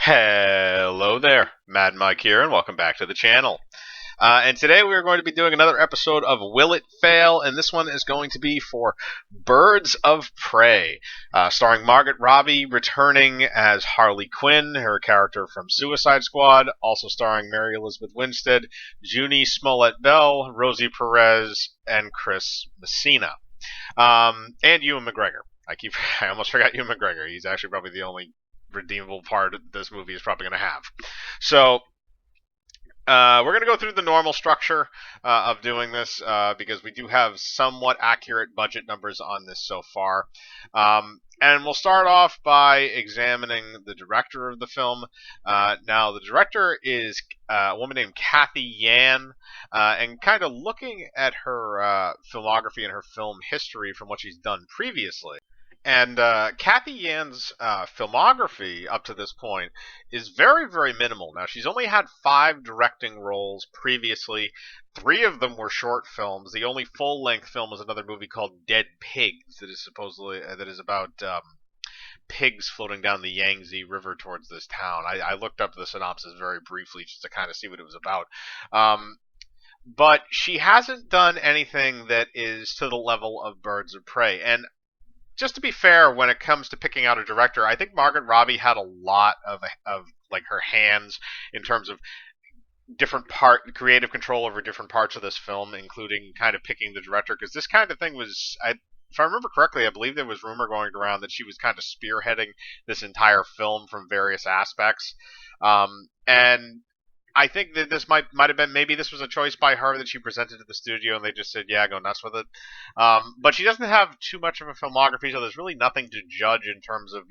Hello there, Mad Mike here, and welcome back to the channel. And today we're going to be doing another episode of Will It Fail, and this one is going to be for Birds of Prey, starring Margot Robbie returning as Harley Quinn, her character from Suicide Squad, also starring Mary Elizabeth Winstead, Junie Smollett-Bell, Rosie Perez, and Chris Messina, and Ewan McGregor. I almost forgot Ewan McGregor. He's actually probably the only redeemable part this movie is probably going to have. So we're going to go through the normal structure of doing this because we do have somewhat accurate budget numbers on this so far. And we'll start off by examining the director of the film. Now, the director is a woman named Cathy Yan, and kind of looking at her filmography and her film history from what she's done previously. And Cathy Yan's filmography up to this point is very, very minimal. Now, she's only had 5 directing roles previously. 3 of them were short films. The only full-length film is another movie called Dead Pigs that is supposedly that is about pigs floating down the Yangtze River towards this town. I looked up the synopsis very briefly just to kind of see what it was about. But she hasn't done anything that is to the level of Birds of Prey. And just to be fair, when it comes to picking out a director, I think Margot Robbie had a lot of like her hands in terms of creative control over different parts of this film, including kind of picking the director. Because this kind of thing was, if I remember correctly, I believe there was rumor going around that she was kind of spearheading this entire film from various aspects, and I think that this might have been, maybe this was a choice by her that she presented to the studio and they just said, yeah, go nuts with it. But she doesn't have too much of a filmography, so there's really nothing to judge in terms of,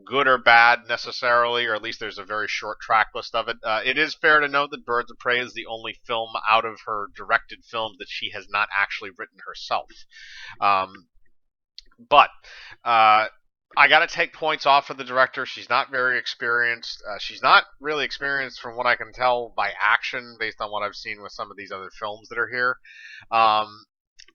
good or bad necessarily, or at least there's a very short track list of it. It is fair to note that Birds of Prey is the only film out of her directed films that she has not actually written herself. But I got to take points off of the director. She's not very experienced. She's not really experienced from what I can tell by action based on what I've seen with some of these other films that are here.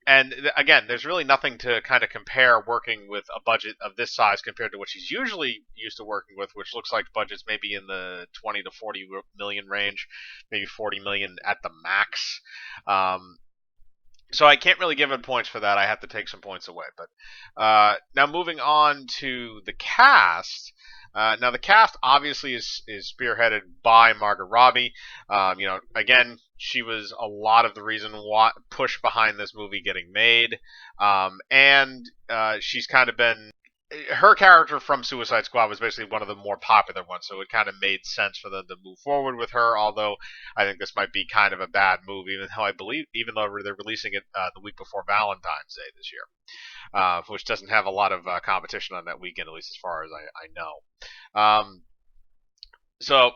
And again, there's really nothing to kind of compare working with a budget of this size compared to what she's usually used to working with, which looks like budgets maybe in the 20 to 40 million range, maybe 40 million at the max. So I can't really give it points for that. I have to take some points away. But now moving on to the cast. Now the cast obviously is spearheaded by Margot Robbie. Again, she was a lot of the reason why push behind this movie getting made, and she's kind of been. Her character from Suicide Squad was basically one of the more popular ones, so it kind of made sense for them to move forward with her. Although I think this might be kind of a bad move, even though they're releasing it the week before Valentine's Day this year, which doesn't have a lot of competition on that weekend, at least as far as I know. So,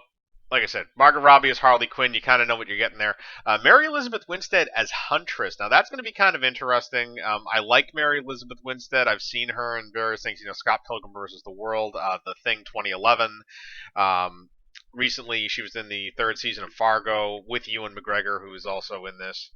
like I said, Margot Robbie as Harley Quinn. You kind of know what you're getting there. Mary Elizabeth Winstead as Huntress. Now, that's going to be kind of interesting. I like Mary Elizabeth Winstead. I've seen her in various things. Scott Pilgrim vs. the World, The Thing 2011. Recently, she was in the 3rd season of Fargo with Ewan McGregor, who is also in this.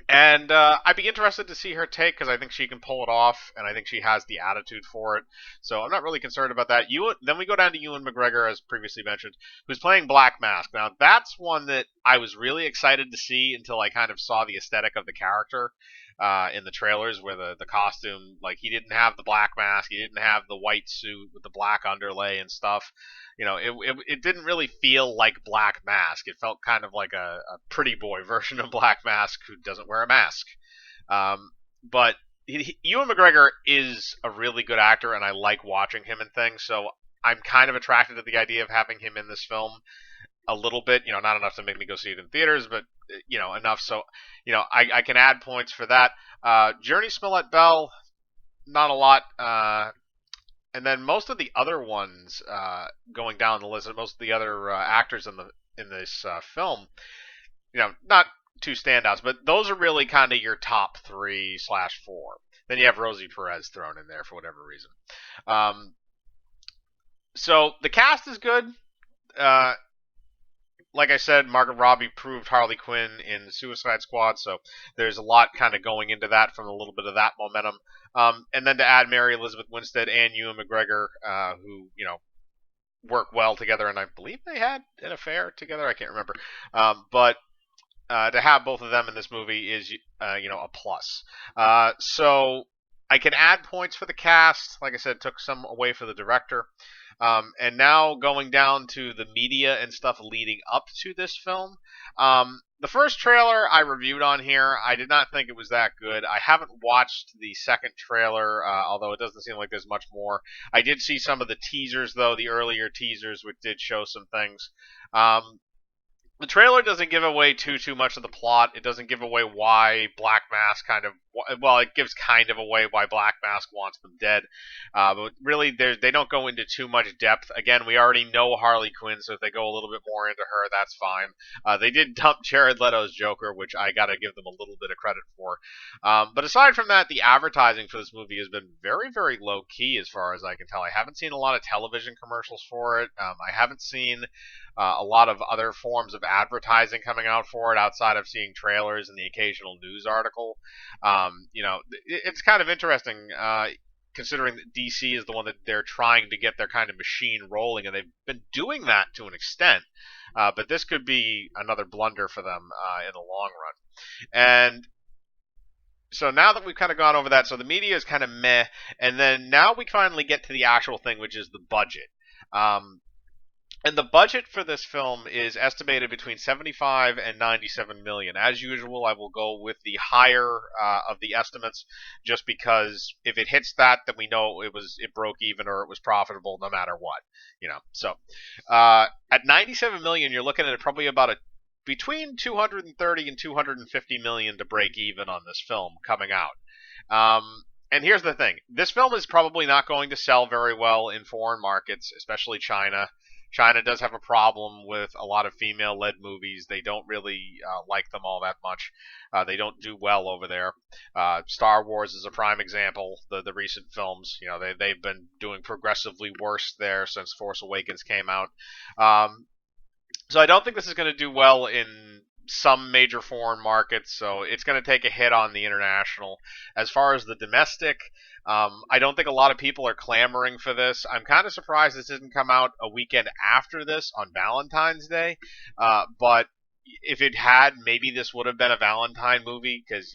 And I'd be interested to see her take because I think she can pull it off, and I think she has the attitude for it. So I'm not really concerned about that. Then we go down to Ewan McGregor, as previously mentioned, who's playing Black Mask. Now, that's one that I was really excited to see until I kind of saw the aesthetic of the character in the trailers, where the costume, like, he didn't have the black mask, he didn't have the white suit with the black underlay and stuff. It didn't really feel like Black Mask. It felt kind of like a pretty boy version of Black Mask who doesn't wear a mask. But Ewan McGregor is a really good actor, and I like watching him in things, so I'm kind of attracted to the idea of having him in this film a little bit. Not enough to make me go see it in theaters, but, enough so, I can add points for that. Junie Smollett-Bell, not a lot. And then most of the other ones going down the list, most of the other actors in this film, not two standouts, but those are really kind of your top 3/4. Then you have Rosie Perez thrown in there for whatever reason. So the cast is good. like I said, Margot Robbie proved Harley Quinn in Suicide Squad, so there's a lot kind of going into that from a little bit of that momentum. And then to add Mary Elizabeth Winstead and Ewan McGregor, who work well together, and I believe they had an affair together. I can't remember, but to have both of them in this movie is a plus. So I can add points for the cast. Like I said, took some away for the director. And now going down to the media and stuff leading up to this film. The first trailer I reviewed on here, I did not think it was that good. I haven't watched the second trailer, although it doesn't seem like there's much more. I did see some of the teasers, though, the earlier teasers, which did show some things. The trailer doesn't give away too much of the plot. It doesn't give away why Black Mask it gives kind of away why Black Mask wants them dead. But really, they don't go into too much depth. Again, we already know Harley Quinn, so if they go a little bit more into her, that's fine. They did dump Jared Leto's Joker, which I gotta give them a little bit of credit for. But aside from that, the advertising for this movie has been very, very low key as far as I can tell. I haven't seen a lot of television commercials for it. I haven't seen a lot of other forms of advertising coming out for it outside of seeing trailers and the occasional news article. It's kind of interesting considering that DC is the one that they're trying to get their kind of machine rolling, and they've been doing that to an extent. But this could be another blunder for them in the long run. And so now that we've kind of gone over that, so the media is kind of meh, and then now we finally get to the actual thing, which is the budget. And the budget for this film is estimated between 75 and 97 million. As usual, I will go with the higher of the estimates, just because if it hits that, then we know it broke even or it was profitable, no matter what. So at 97 million, you're looking at probably about between 230 and 250 million to break even on this film coming out. And here's the thing: this film is probably not going to sell very well in foreign markets, especially China. China does have a problem with a lot of female-led movies. They don't really like them all that much. They don't do well over there. Star Wars is a prime example. The recent films, they've been doing progressively worse there since Force Awakens came out. So I don't think this is going to do well in some major foreign markets, so it's going to take a hit on the international. As far as the domestic, I don't think a lot of people are clamoring for this. I'm kind of surprised this didn't come out a weekend after this on Valentine's Day, but if it had, maybe this would have been a Valentine movie, because,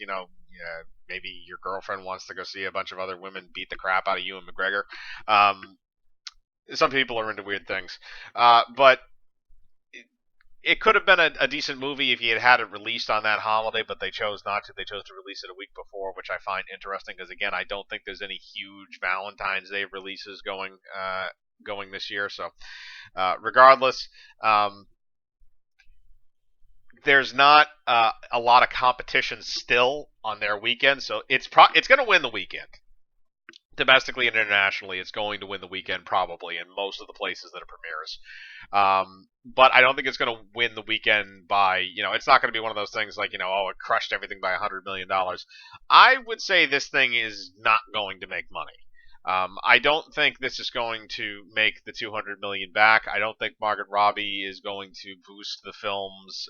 maybe your girlfriend wants to go see a bunch of other women beat the crap out of Ewan McGregor. Some people are into weird things. But it could have been a decent movie if you had it released on that holiday, but they chose not to. They chose to release it a week before, which I find interesting because, again, I don't think there's any huge Valentine's Day releases going this year. So, regardless, there's not a lot of competition still on their weekend, so it's going to win the weekend. Domestically and internationally, it's going to win the weekend probably in most of the places that it premieres. But I don't think it's going to win the weekend by, it's not going to be one of those things like, it crushed everything by $100 million. I would say this thing is not going to make money. I don't think this is going to make the $200 million back. I don't think Margot Robbie is going to boost the film's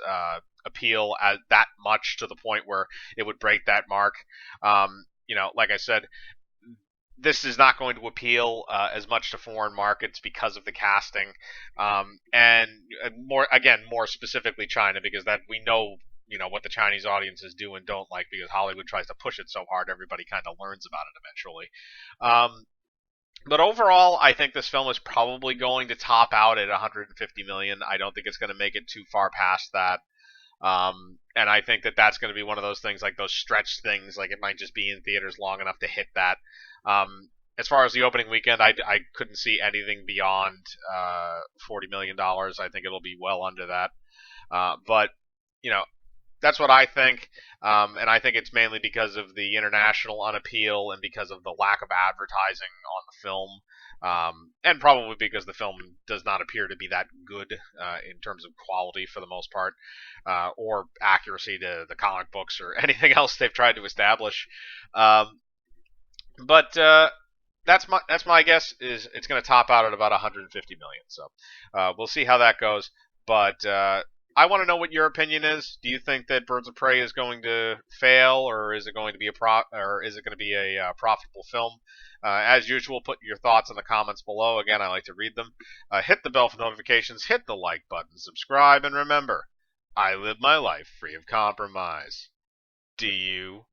appeal at that much to the point where it would break that mark. Like I said, this is not going to appeal as much to foreign markets because of the casting, and more specifically China, because that we know what the Chinese audiences do and don't like, because Hollywood tries to push it so hard everybody kind of learns about it eventually. But overall, I think this film is probably going to top out at 150 million. I don't think it's going to make it too far past that. And I think that that's going to be one of those things, like those stretch things, like it might just be in theaters long enough to hit that. As far as the opening weekend, I couldn't see anything beyond $40 million. I think it'll be well under that. But, that's what I think. And I think it's mainly because of the international unappeal and because of the lack of advertising on the film. And probably because the film does not appear to be that good in terms of quality for the most part, or accuracy to the comic books or anything else they've tried to establish. But that's my guess, is it's going to top out at about 150 million. So we'll see how that goes. But I want to know what your opinion is. Do you think that Birds of Prey is going to fail, or is it going to be a profitable film? As usual, put your thoughts in the comments below. Again, I like to read them. Hit the bell for notifications, hit the like button, subscribe, and remember, I live my life free of compromise. Do you?